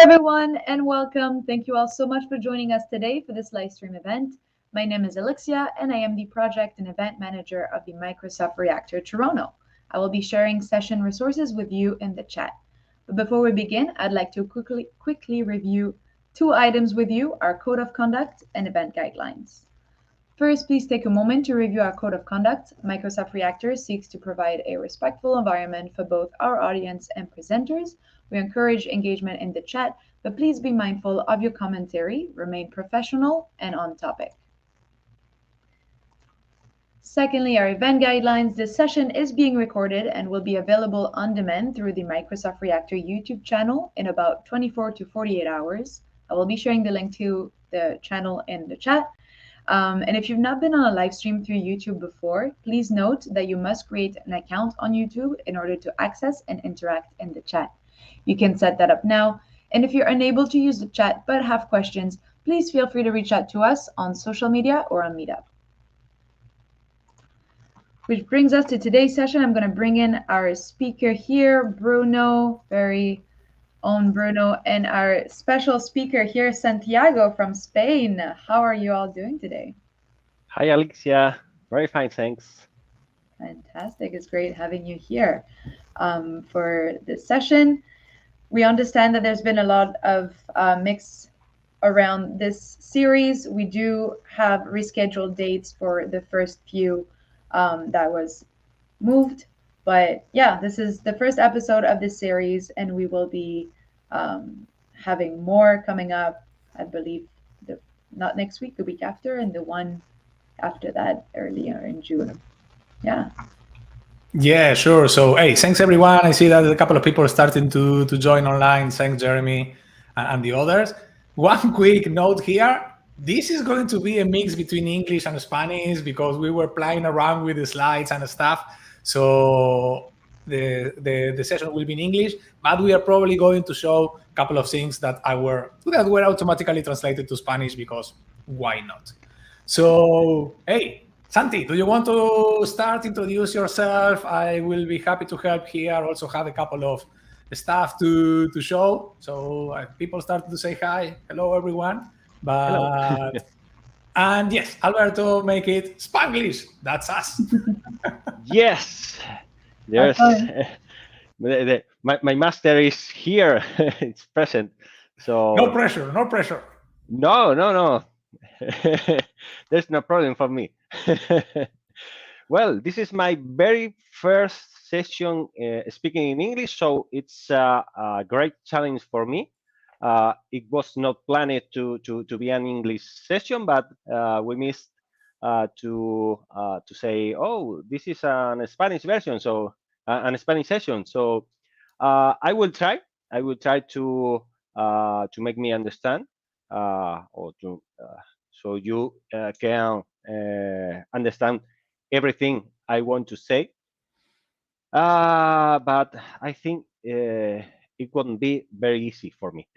everyone, and welcome. Thank you all so much for joining us today for this live stream event. My name is Alexia, and I am the project and event manager of the Microsoft Reactor Toronto. I will be sharing session resources with you in the chat. But before we begin, I'd like to quickly review two items with you, our code of conduct and event guidelines. First, please take a moment to review our code of conduct. Microsoft Reactor seeks to provide a respectful environment for both our audience and presenters. We encourage engagement in the chat, but please be mindful of your commentary, remain professional and on topic. Secondly, our event guidelines. This session is being recorded and will be available on demand through the Microsoft Reactor YouTube channel in about 24 to 48 hours. I will be sharing the link to the channel in the chat. And if you've not been on a live stream through YouTube before, please note that you must create an account on YouTube in order to access and interact in the chat. You can set that up now. And if you're unable to use the chat but have questions, please feel free to reach out to us on social media or on Meetup. Which brings us to today's session. I'm going to bring in our speaker here, Bruno, very own Bruno, and our special speaker here, Santiago from Spain. How are you all doing today? Hi, Alexia. Very fine, thanks. Fantastic. It's great having you here for this session. We understand that there's been a lot of mix around this series. We do have rescheduled dates for the first few that was moved. But yeah, this is the first episode of this series, and we will be having more coming up, I believe, not next week, the week after, and the one after that earlier in June. Yeah. Yeah, sure. So, hey, thanks everyone. I see that a couple of people are starting to join online. Thanks, Jeremy and the others. One quick note here. This is going to be a mix between English and Spanish because we were playing around with the slides and stuff. So the session will be in English, but we are probably going to show a couple of things that were automatically translated to Spanish because why not? So, hey, Santi, do you want to introduce yourself? I will be happy to help here. Also have a couple of stuff to show. So people started to say hi. Hello, everyone. But Hello. and yes, Alberto, make it Spanglish. That's us. Yes, there's my master is here. It's present. So no pressure. No. There's no problem for me. Well, this is my very first session speaking in English, so it's a great challenge for me. It was not planned to be an English session, but we missed to say, oh, this is a Spanish version, so an Spanish session. So I will try to make me understand or to so you can understand everything I want to say. But I think it wouldn't be very easy for me.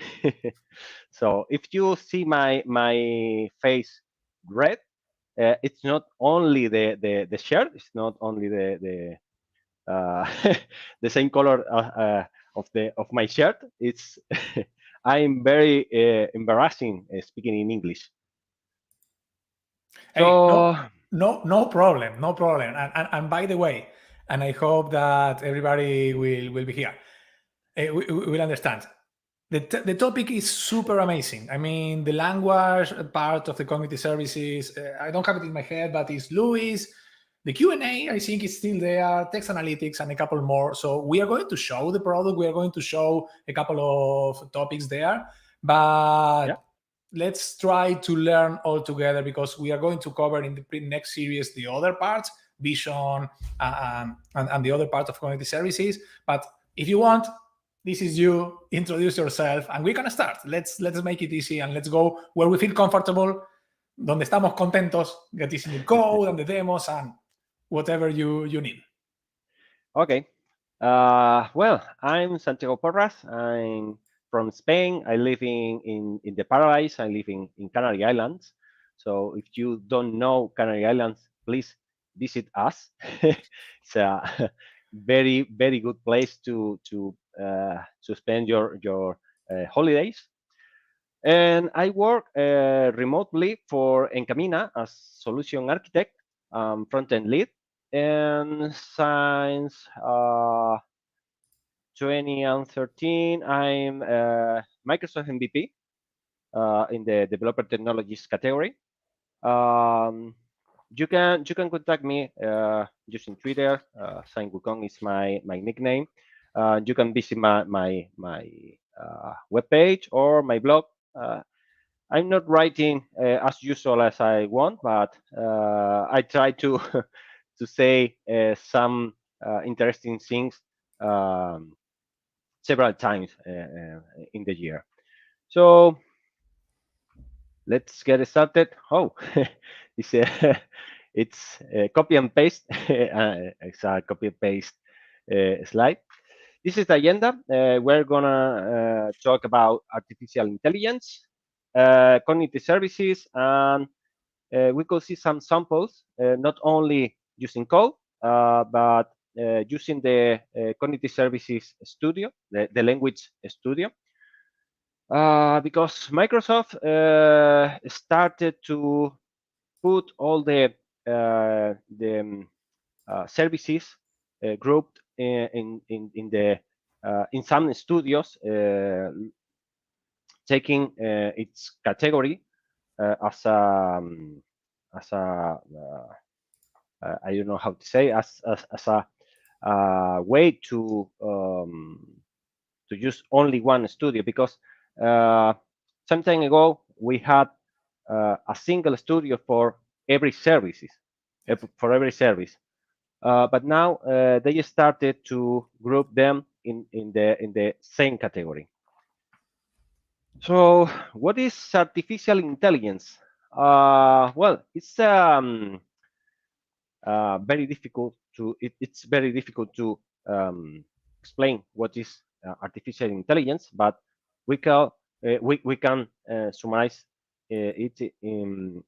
So if you see my face red, it's not only the shirt, it's not only the the same color of my shirt. It's I'm very embarrassing speaking in English. Hey, no problem. And by the way, and I hope that everybody will be here. We will understand. The topic is super amazing. I mean, the language part of the cognitive services, I don't have it in my head, but it's Luis. The Q&A, I think, is still there, text analytics, and a couple more. So we are going to show the product. We are going to show a couple of topics there. But let's try to learn all together because we are going to cover in the next series the other parts, vision, and the other part of cognitive services. But if you want, this is you, introduce yourself, and we can start. Let's make it easy, and let's go where we feel comfortable, donde estamos contentos, get this in the code and the demos and whatever you need. Okay. Well, I'm Santiago Porras. I'm from Spain. I live in the Paradise. I live in Canary Islands. So if you don't know Canary Islands, please visit us. It's a very good place to spend your holidays. And I work remotely for Encamina as solution architect, front-end lead, and since 2013, I'm Microsoft MVP in the developer technologies category. You can contact me using Twitter. Saint Wukong is my nickname. You can visit my webpage or my blog. I'm not writing as usual as I want, but I try to to say some interesting things several times in the year. So let's get started. Oh, it's it's copy and paste. It's a copy and paste slide. This is the agenda. We're gonna talk about artificial intelligence, cognitive services, and we could see some samples, not only using code, but using the cognitive services studio, the language studio. Because Microsoft started to put all the services grouped in some studios, taking its category as a I don't know how to say, as a way to use only one studio, because some time ago we had a single studio for every services, for every service. But now they started to group them in the same category. So what is artificial intelligence? Well, it's very difficult to it's very difficult to explain what is artificial intelligence, but we can summarize it in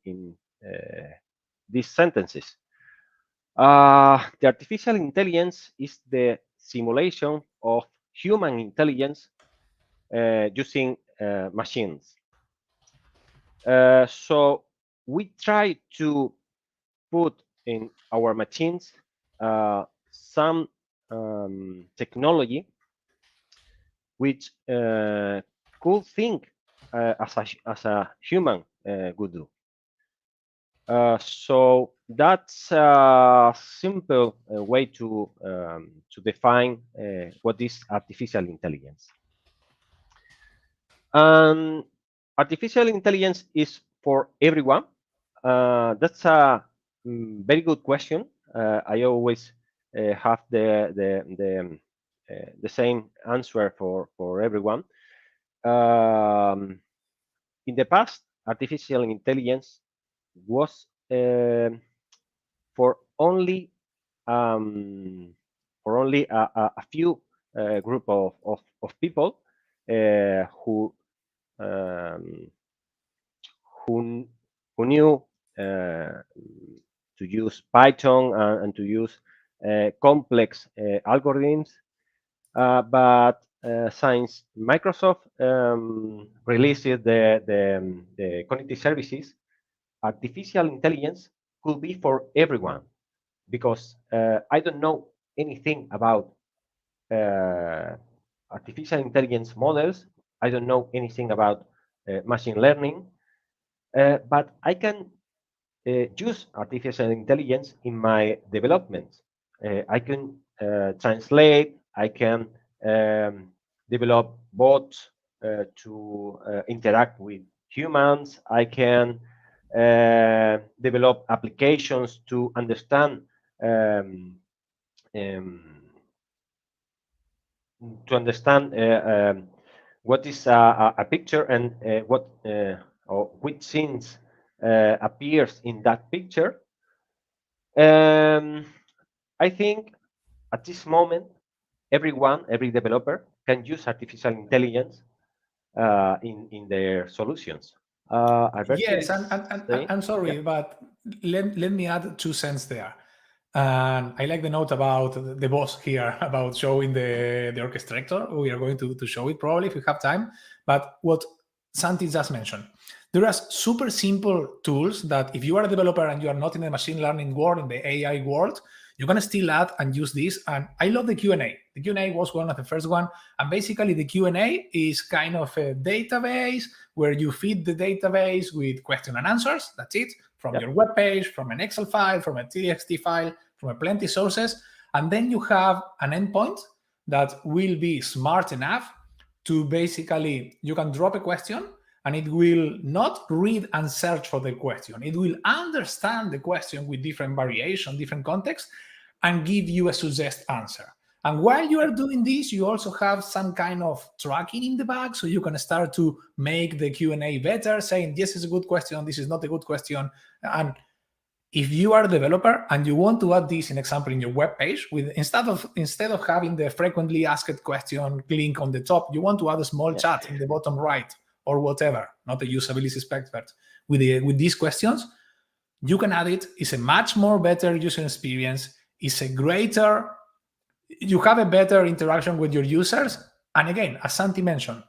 these sentences. The artificial intelligence is the simulation of human intelligence using machines. So we try to put in our machines some technology which could think as a human would do. So that's a simple way to define what is artificial intelligence. Artificial intelligence is for everyone. That's a very good question. I always have the same answer for everyone. In the past, artificial intelligence was for only a few group of people who knew to use Python and to use complex algorithms. But since Microsoft released the cognitive services, artificial intelligence could be for everyone, because I don't know anything about artificial intelligence models. I don't know anything about machine learning, but I can use artificial intelligence in my development. I can translate, I can develop bots to interact with humans. I can develop applications to understand what is a picture and or which scenes appears in that picture. I think at this moment, every developer can use artificial intelligence in their solutions. Yes, and I'm sorry, but let me add 2 cents there. And I like the note about the boss here about showing the orchestrator. We are going to show it probably if we have time. But what Santi just mentioned, there are super simple tools that if you are a developer and you are not in the machine learning world, in the AI world, you can still add and use this. And I love the Q&A. The Q&A was one of the first one. And basically the Q&A is kind of a database where you feed the database with question and answers. That's it. From your web page, from an Excel file, from a TXT file, from a plenty sources. And then you have an endpoint that will be smart enough to basically, you can drop a question and it will not read and search for the question. It will understand the question with different variation, different context, and give you a suggest answer. And while you are doing this, you also have some kind of tracking in the back, so you can start to make the Q&A better, saying, this is a good question, this is not a good question. And if you are a developer and you want to add this, in example, in your web page, with instead of having the frequently asked question link on the top, you want to add a small chat in the bottom right or whatever, not a usability expert, with these questions, you can add it. It's a much more better user experience. It's a greater, you have a better interaction with your users. And again, as Santi mentioned,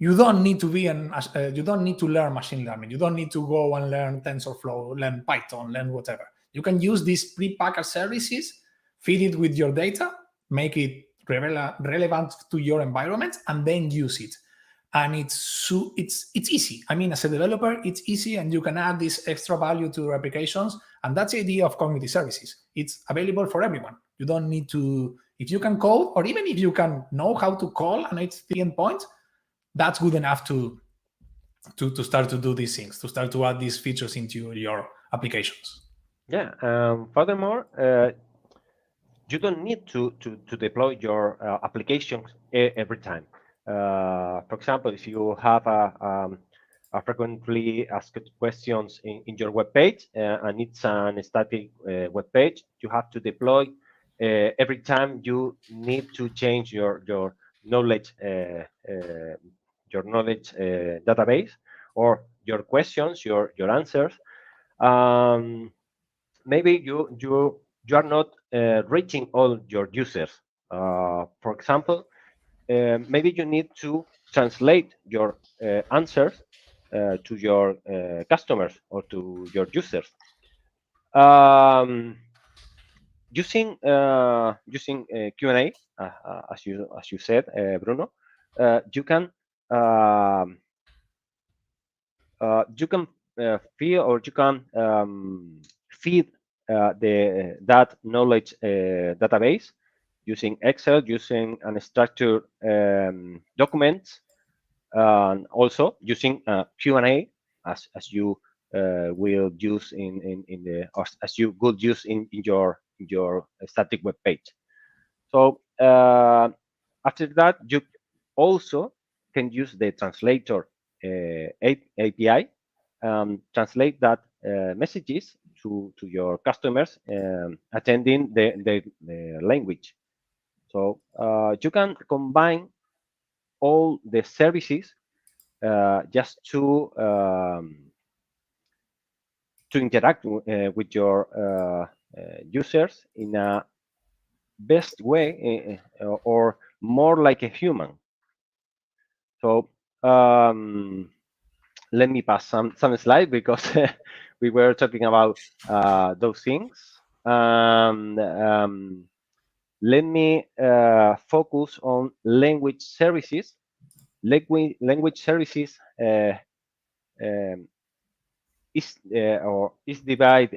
you don't need to be you don't need to learn machine learning. You don't need to go and learn TensorFlow, learn Python, learn whatever. You can use these pre-packaged services, feed it with your data, make it relevant to your environment, and then use it. And it's easy. I mean, as a developer, it's easy, and you can add this extra value to your applications. And that's the idea of cognitive services. It's available for everyone. You don't need to, if you can code, or even if you can know how to call an HTTP endpoint, that's good enough to start to do these things, to start to add these features into your applications. Yeah. Furthermore, you don't need to deploy your applications every time. For example, if you have a frequently asked questions in your web page and it's an static web page, you have to deploy every time you need to change your knowledge database or your questions, your answers. Maybe you are not reaching all your users. For example, maybe you need to translate your answers to your customers or to your users. Using Q&A, as you said, Bruno, you can feel, or you can feed that knowledge database using Excel, using unstructured documents, and also using Q&A as you will use in the, or as you could use in your static web page. So after that, you also can use the translator API, translate that messages to your customers attending the language. So you can combine all the services just to interact with your users in a best way or more like a human. So let me pass some slides because we were talking about those things. Let me focus on language services. Language services is divided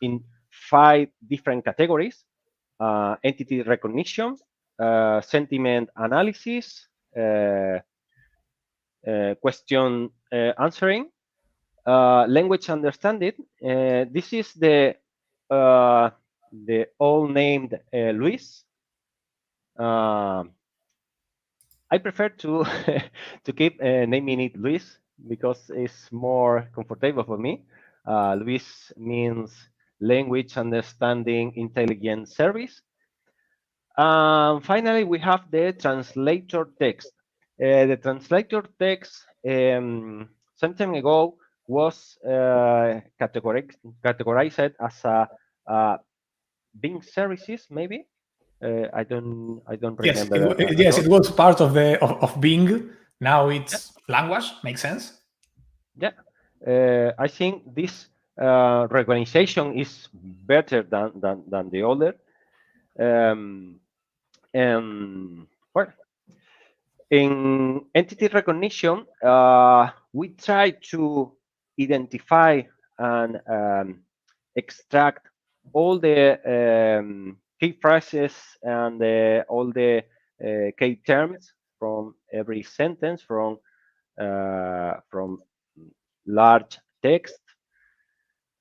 in 5 different categories: entity recognition, sentiment analysis, question answering, language understanding. This is the all named Luis. I prefer to to keep naming it Luis because it's more comfortable for me. Luis means language understanding intelligence service. Finally, we have the translator text. The translator text some time ago was categorized as a Bing services, maybe. I don't Yes, remember at yes, all. it was part of the of Bing. Now it's language. Makes sense. Yeah, I think this recognition is better than the other. And well, in entity recognition, we try to identify and extract all the key phrases and all the key terms from every sentence from large text,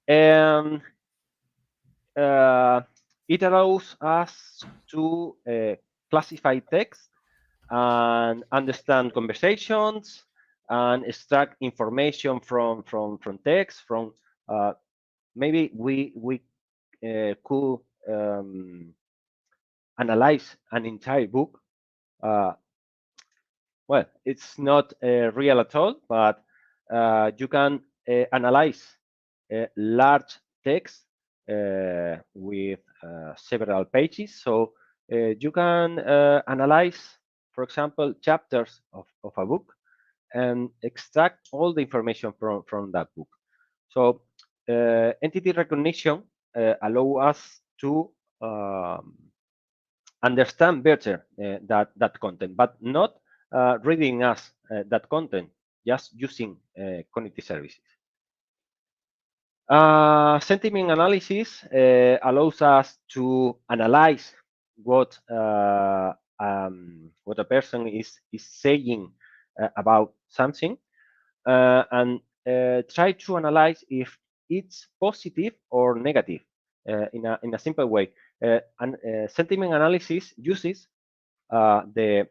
and it allows us to classify text and understand conversations and extract information from text. From maybe we could analyze an entire book. Well, it's not real at all, but you can analyze large text with several pages. So you can analyze, for example, chapters of a book and extract all the information from that book. So entity recognition allow us to understand better that content, but not reading us that content, just using cognitive services. Sentiment analysis allows us to analyze what a person is saying about something, and try to analyze if it's positive or negative in a simple way. And sentiment analysis uses the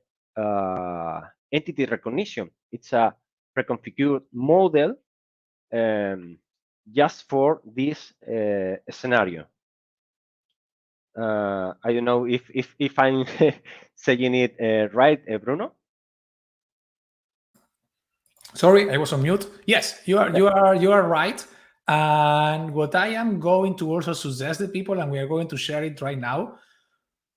entity recognition. It's a preconfigured model just for this scenario. I don't know if I'm saying it right, Bruno. Sorry, I was on mute. Yes, you are right. And what I am going to also suggest to people, and we are going to share it right now.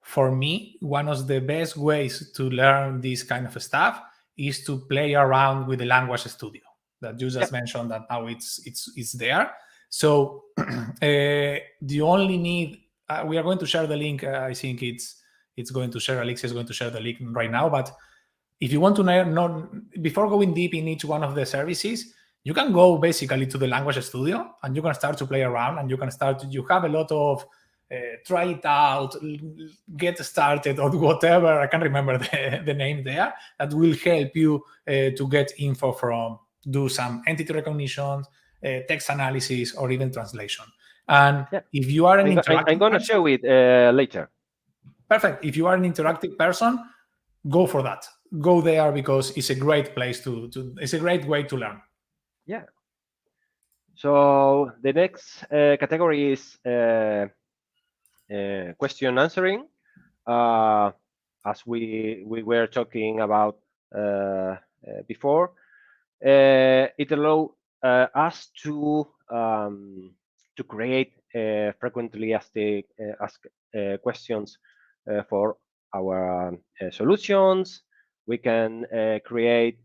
For me, one of the best ways to learn this kind of stuff is to play around with the language studio that you just mentioned. That now it's there. So the only need we are going to share the link. I think it's going to share. Alexia is going to share the link right now. But if you want to know, before going deep in each one of the services, you can go basically to the language studio and you can start to play around, and you can start. You have a lot of try it out, get started, or whatever. I can't remember the name there. That will help you to get info from, do some entity recognition, text analysis, or even translation. And if you are an interactive I'm going to show it later. Perfect. If you are an interactive person, go for that. Go there, because it's a great place to it's a great way to learn. Yeah. So the next category is question answering. As we were talking about before, it allows us to create frequently asked questions for our solutions. We can create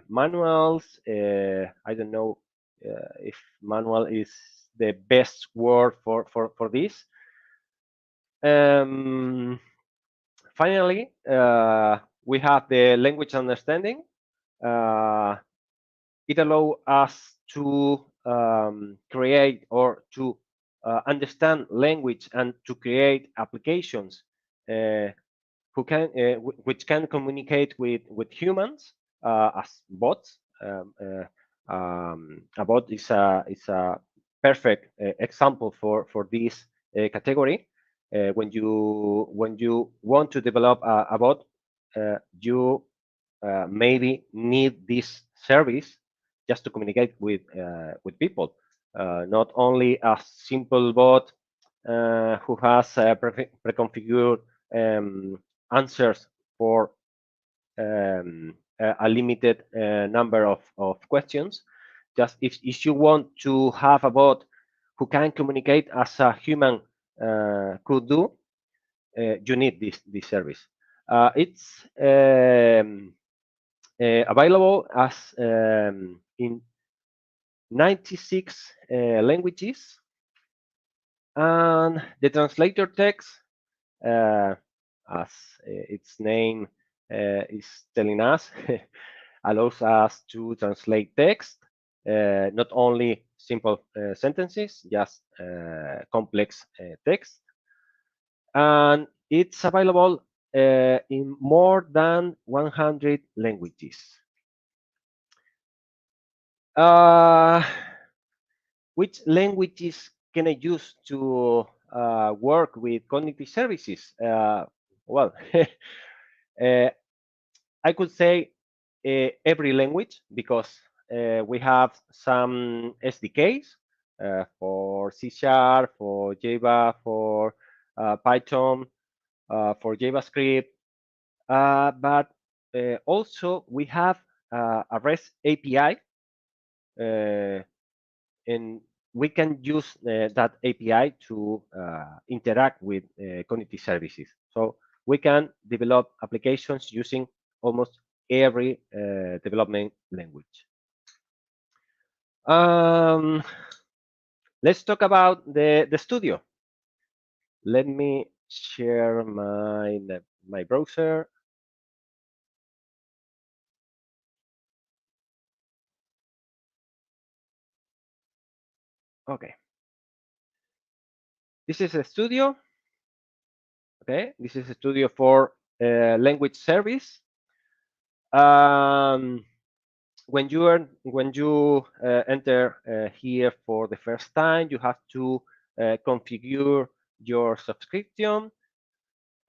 manuals. I don't know if manual is the best word for this. Finally, we have the language understanding. It allows us to create or to understand language and to create applications which can communicate with humans as bots. A bot is a perfect example for this category. When you want to develop a bot, you maybe need this service just to communicate with people, not only a simple bot who has preconfigured answers for a limited number of questions. Just if you want to have a bot who can communicate as a human could do, you need this service. It's available as in 96 languages, and the translator text, as its name is telling us, allows us to translate text, not only simple sentences, just complex text. And it's available in more than 100 languages. Which languages can I use to work with cognitive services? Well, I could say every language, because we have some SDKs for C#, for Java, for Python, for JavaScript, but also we have a REST API, and we can use that API to interact with cognitive services. So we can develop applications using almost every development language. Let's talk about the studio. Let me share my browser. Okay. This is a studio. Okay, this is a studio for language service. When you enter here for the first time, you have to configure your subscription,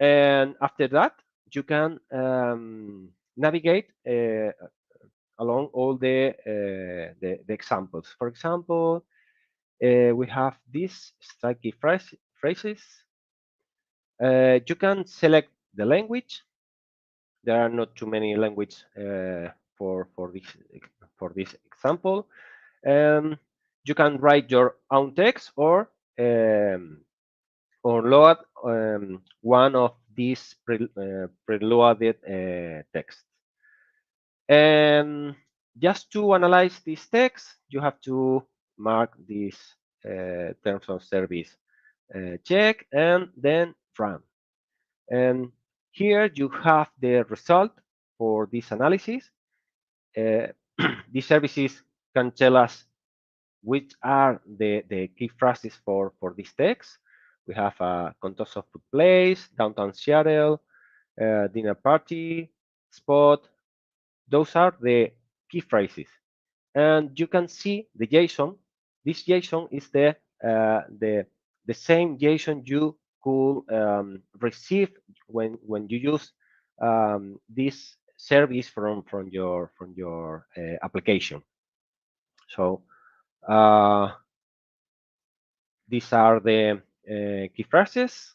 and after that, you can navigate along all the examples. For example, we have these striking phrases. You can select the language. There are not too many languages for this example. You can write your own text or load one of these preloaded texts. And just to analyze this text, you have to mark this terms of service check and then run. And here you have the result for this analysis. These services can tell us which are the key phrases for this text. We have a Contoso Food Place, Downtown Seattle, Dinner Party, Spot. Those are the key phrases. And you can see the JSON. This JSON is the same JSON you could receive when you use this service from your application. So these are the key phrases,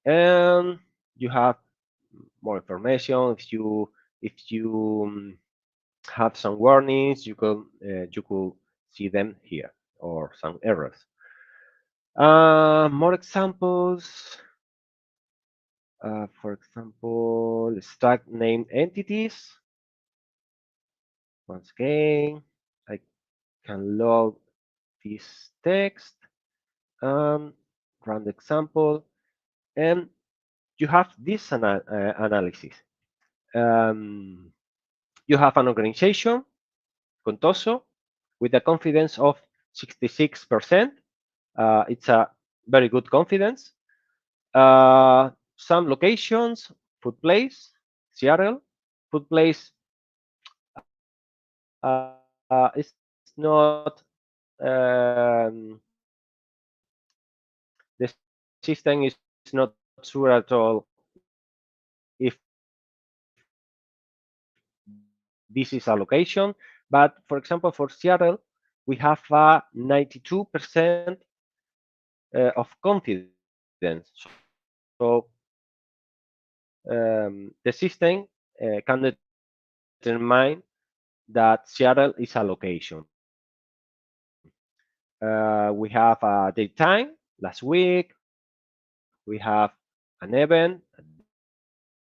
and you have more information. If you have some warnings, you could see them here, or some errors. More examples. For example, stack named entities. Once again, I can load this text and run the example, and you have this analysis. You have an organization, Contoso, with a confidence of 66%. It's a very good confidence. Some locations, Food Place, Seattle. Food Place is not, the system is not sure at all if this is a location. But for example, for Seattle, we have a 92% of confidence. So the system can determine that Seattle is a location. We have a date time last week. We have an event, a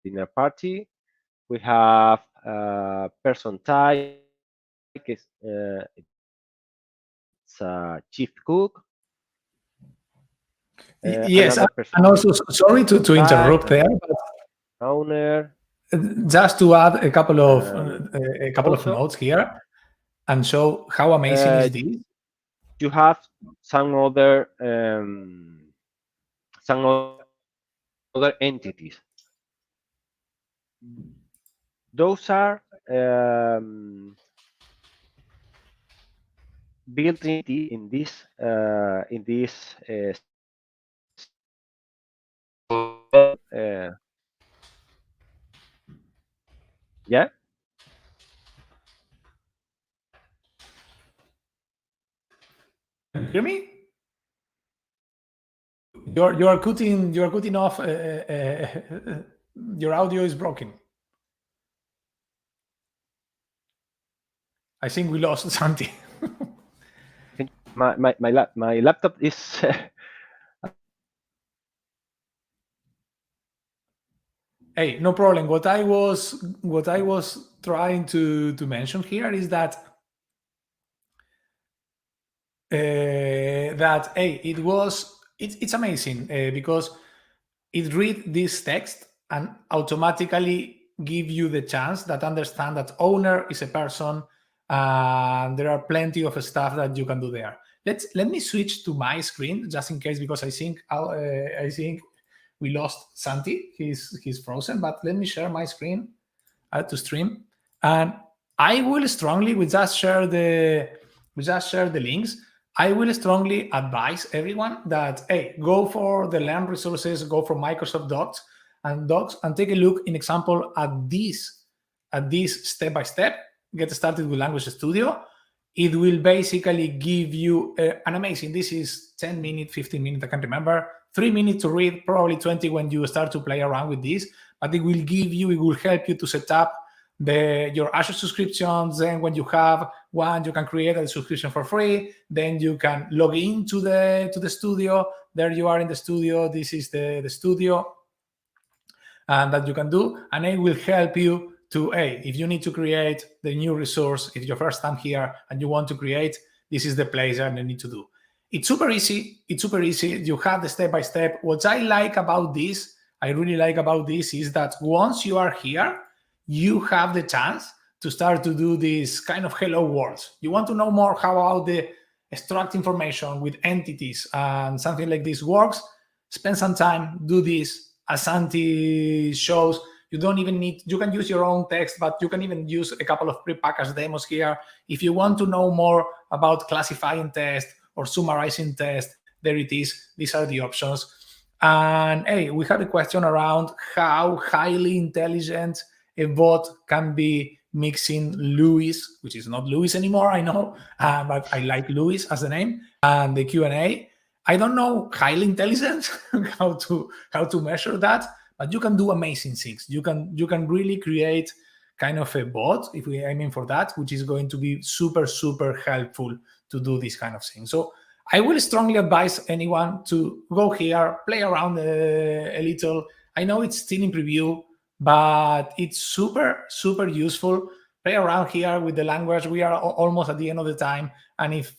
dinner party. We have person type. It's a chief cook. Yes, Another person and also sorry to type, interrupt there, but owner. just to add a couple of Also, notes here and show how amazing is this. you have some other entities. Those are built in this yeah. Hear me? You're cutting off. Your audio is broken. I think we lost Santi. My laptop is Hey, no problem. What I was trying to mention here is that hey, it's amazing because it read this text and automatically give you the chance that understand that owner is a person, and there are plenty of stuff that you can do there. Let me switch to my screen just in case, because I think we lost Santi. He's frozen. But let me share my screen to stream, and I will strongly we just share the links. I will strongly advise everyone that, hey, go for the Learn resources, go for Microsoft Docs, and take a look in example at this step by step. Get started with Language Studio. It will basically give you an amazing. This is 10 minutes, 15 minutes, I can't remember. 3 minutes to read, probably 20 when you start to play around with this. But it will help you to set up your Azure subscriptions. Then when you have one, you can create a subscription for free. Then you can log into the studio. There you are in the studio. This is the studio, and that you can do, and it will help you to, hey, if you need to create the new resource, if your first time here and you want to create, this is the place that you need to do. It's super easy. You have the step by step. What I really like about this is that once you are here, you have the chance to start to do this kind of hello world. You want to know more how about the extract information with entities and something like this works, spend some time, do this. As Santi shows, you can use your own text, but you can even use a couple of prepackaged demos here. If you want to know more about classifying tests or summarizing tests, there it is. These are the options. And hey, we had a question around how highly intelligent a bot can be mixing Louis, which is not Louis anymore, I know, but I like Louis as a name, and the Q&A. I don't know highly intelligent how to measure that, but you can do amazing things. You can really create kind of a bot, if we aiming for that, which is going to be super, super helpful to do this kind of thing. So I will strongly advise anyone to go here, play around a little. I know it's still in preview, but it's super, super useful. Play around here with the language. We are almost at the end of the time. And if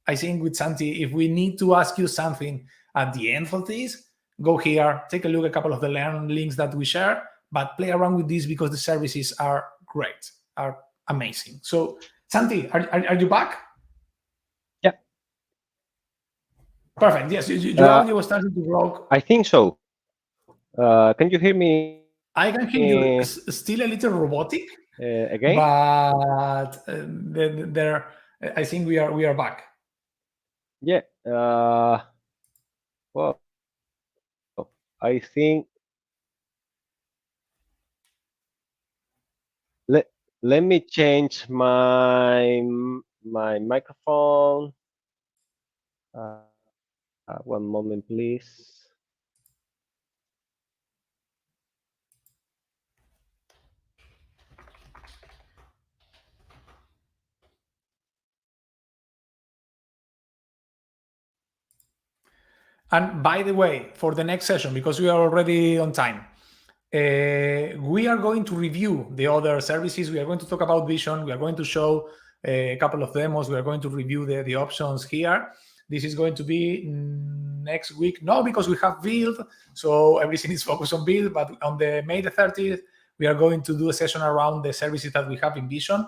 I think with Santi, if we need to ask you something at the end of this, go here, take a look at a couple of the Learn links that we share, but play around with this because the services are great, are amazing. So Santi, are you back? Yeah. Perfect. Yes, your audio was starting to grow. I think so. Can you hear me? I can hear you. Still a little robotic. Again? But there, I think we are back. Yeah. Well, I think let me change my microphone. One moment, please. And by the way, for the next session, because we are already on time, we are going to review the other services. We are going to talk about Vision. We are going to show a couple of demos. We are going to review the options here. This is going to be next week. No, because we have Build, so everything is focused on Build. But on the May the 30th, we are going to do a session around the services that we have in Vision.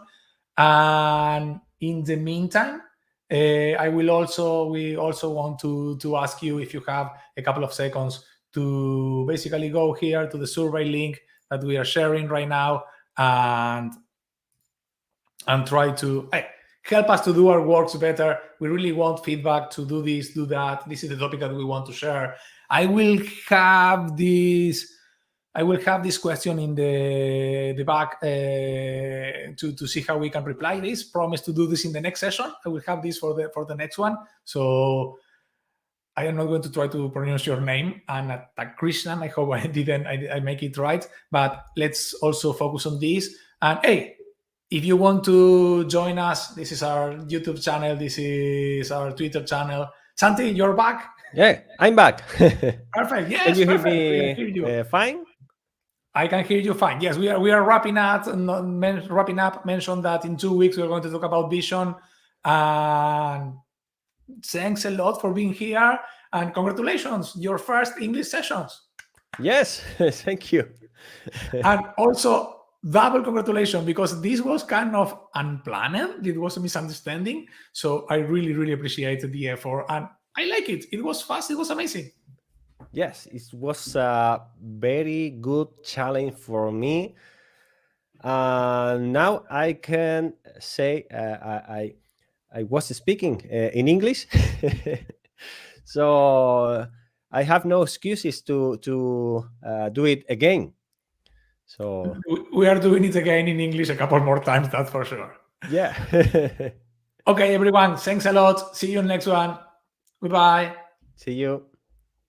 And in the meantime, we also want to ask you if you have a couple of seconds to basically go here to the survey link that we are sharing right now and try to help us to do our works better. We really want feedback to do this, do that. This is the topic that we want to share. I will have this question in the back to see how we can reply this. Promise to do this in the next session. I will have this for the next one. So I am not going to try to pronounce your name, and Krishnan. I hope I make it right. But let's also focus on this. And hey, if you want to join us, this is our YouTube channel. This is our Twitter channel. Santi, you're back. Yeah, I'm back. Perfect. Yes, can you perfect. hear me fine? I can hear you fine. Yes, we are wrapping up. Mentioned that in 2 weeks we're going to talk about Vision. And thanks a lot for being here, and congratulations, your first English sessions. Yes, thank you. And also double congratulations, because this was kind of unplanned. It was a misunderstanding. So I really, really appreciated the effort, and I like it. It was fast. It was amazing. Yes, it was a very good challenge for me. Now I can say I was speaking in English, so I have no excuses to do it again. So we are doing it again in English a couple more times, that's for sure. Yeah. Okay, everyone, thanks a lot. See you next one. Goodbye. See you.